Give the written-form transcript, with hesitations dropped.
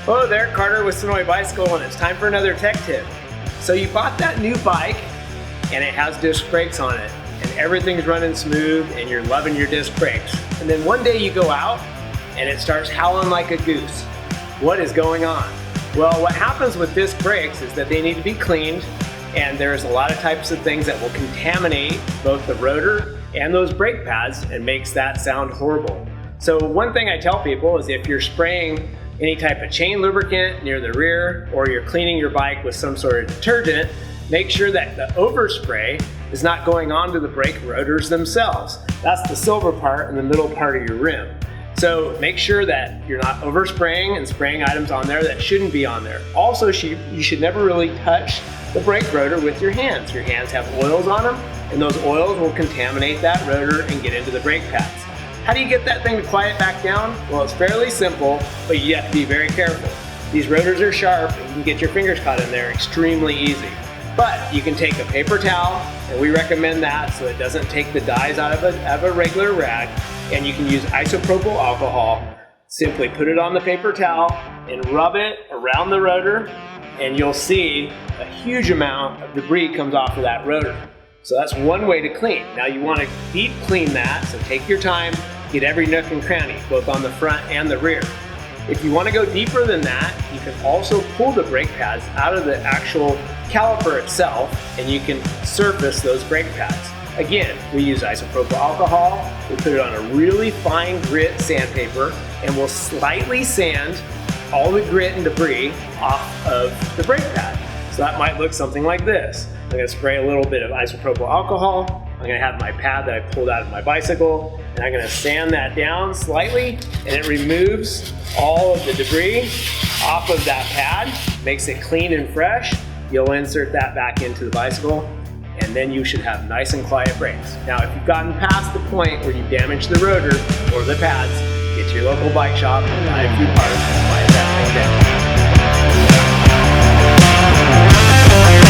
Hello there, Carter with Sonoy Bicycle, and it's time for another tech tip. So you bought that new bike and it has disc brakes on it and everything's running smooth and you're loving your disc brakes. And then one day you go out and it starts howling like a goose. What is going on? Well, what happens with disc brakes is that they need to be cleaned, and there's a lot of types of things that will contaminate both the rotor and those brake pads and makes that sound horrible. So one thing I tell people is if you're spraying any type of chain lubricant near the rear, or you're cleaning your bike with some sort of detergent, make sure that the overspray is not going onto the brake rotors themselves. That's the silver part and the middle part of your rim. So make sure that you're not overspraying and spraying items on there that shouldn't be on there. Also, you should never really touch the brake rotor with your hands. Your hands have oils on them, and those oils will contaminate that rotor and get into the brake pads. How do you get that thing to quiet back down? Well, it's fairly simple, but you have to be very careful. These rotors are sharp and you can get your fingers caught in there extremely easy. But you can take a paper towel, and we recommend that so it doesn't take the dyes out of a regular rag, and you can use isopropyl alcohol. Simply put it on the paper towel and rub it around the rotor, and you'll see a huge amount of debris comes off of that rotor. So that's one way to clean. Now you want to deep clean that, so take your time, get every nook and cranny, both on the front and the rear. If you want to go deeper than that, you can also pull the brake pads out of the actual caliper itself, and you can surface those brake pads. Again, we use isopropyl alcohol, we put it on a really fine grit sandpaper, and we'll slightly sand all the grit and debris off of the brake pad. So that might look something like this. I'm going to spray a little bit of isopropyl alcohol. I'm going to have my pad that I pulled out of my bicycle, and I'm going to sand that down slightly, and it removes all of the debris off of that pad, makes it clean and fresh. You'll insert that back into the bicycle, and then you should have nice and quiet brakes. Now, if you've gotten past the point where you damage the rotor or the pads, get to your local bike shop, buy a few parts, and quiet that thing down.